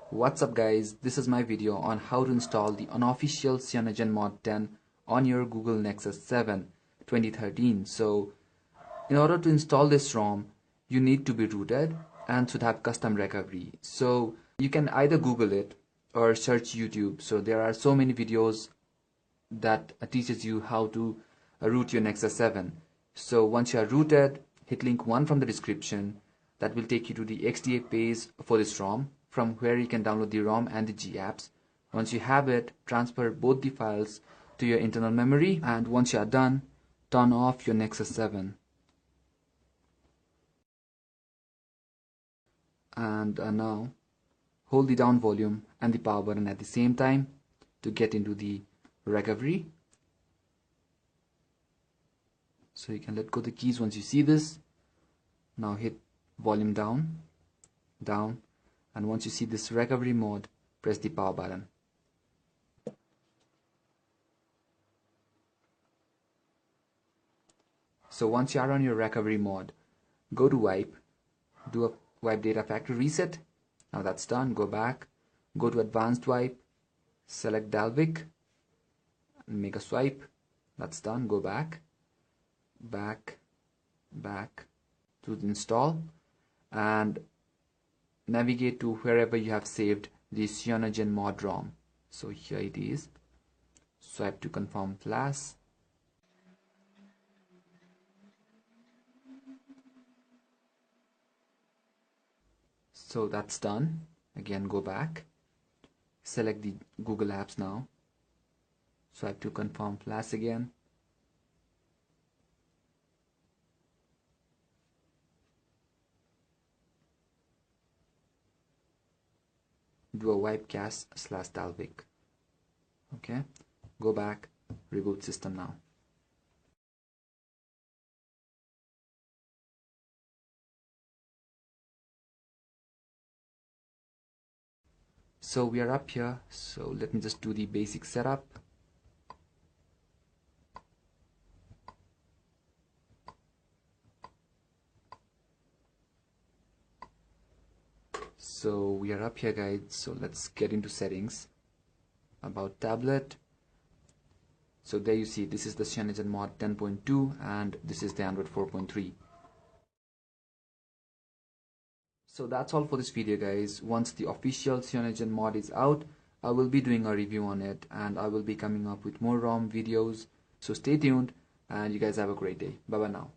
What's up guys, this is my video on how to install the unofficial CyanogenMod 10 on your Google Nexus 7 2013. So in order to install this ROM, you need to be rooted and should have custom recovery. So you can either Google it or search YouTube. So there are so many videos that teaches you how to root your Nexus 7. So once you are rooted, hit link 1 from the description. That will take you to the XDA page for this ROM, from where you can download the ROM and the GApps. Once you have it, transfer both the files to your internal memory, and once you are done, turn off your Nexus 7. And now hold the down volume and the power button at the same time to get into the recovery. So you can let go the keys once you see this. Now hit volume down, and once you see this recovery mode, press the power button. So once you are on your recovery mode, go to wipe, do a wipe data factory reset. Now that's done, go back, go to advanced wipe, select Dalvik, and make a swipe. That's done, go back to the install and navigate to wherever you have saved the CyanogenMod ROM. So here it is. Swipe to confirm flash. So that's done. Again, go back. Select the Google Apps now. Swipe to confirm flash again. Do a wipe cache / Dalvik. Okay, go back, reboot system now. So we are up here, so let me just do the basic setup. So we are up here guys, so let's get into settings. About tablet. So there you see, this is the CyanogenMod 10.2 and this is the Android 4.3. So that's all for this video guys. Once the official CyanogenMod is out, I will be doing a review on it and I will be coming up with more ROM videos. So stay tuned and you guys have a great day. Bye bye now.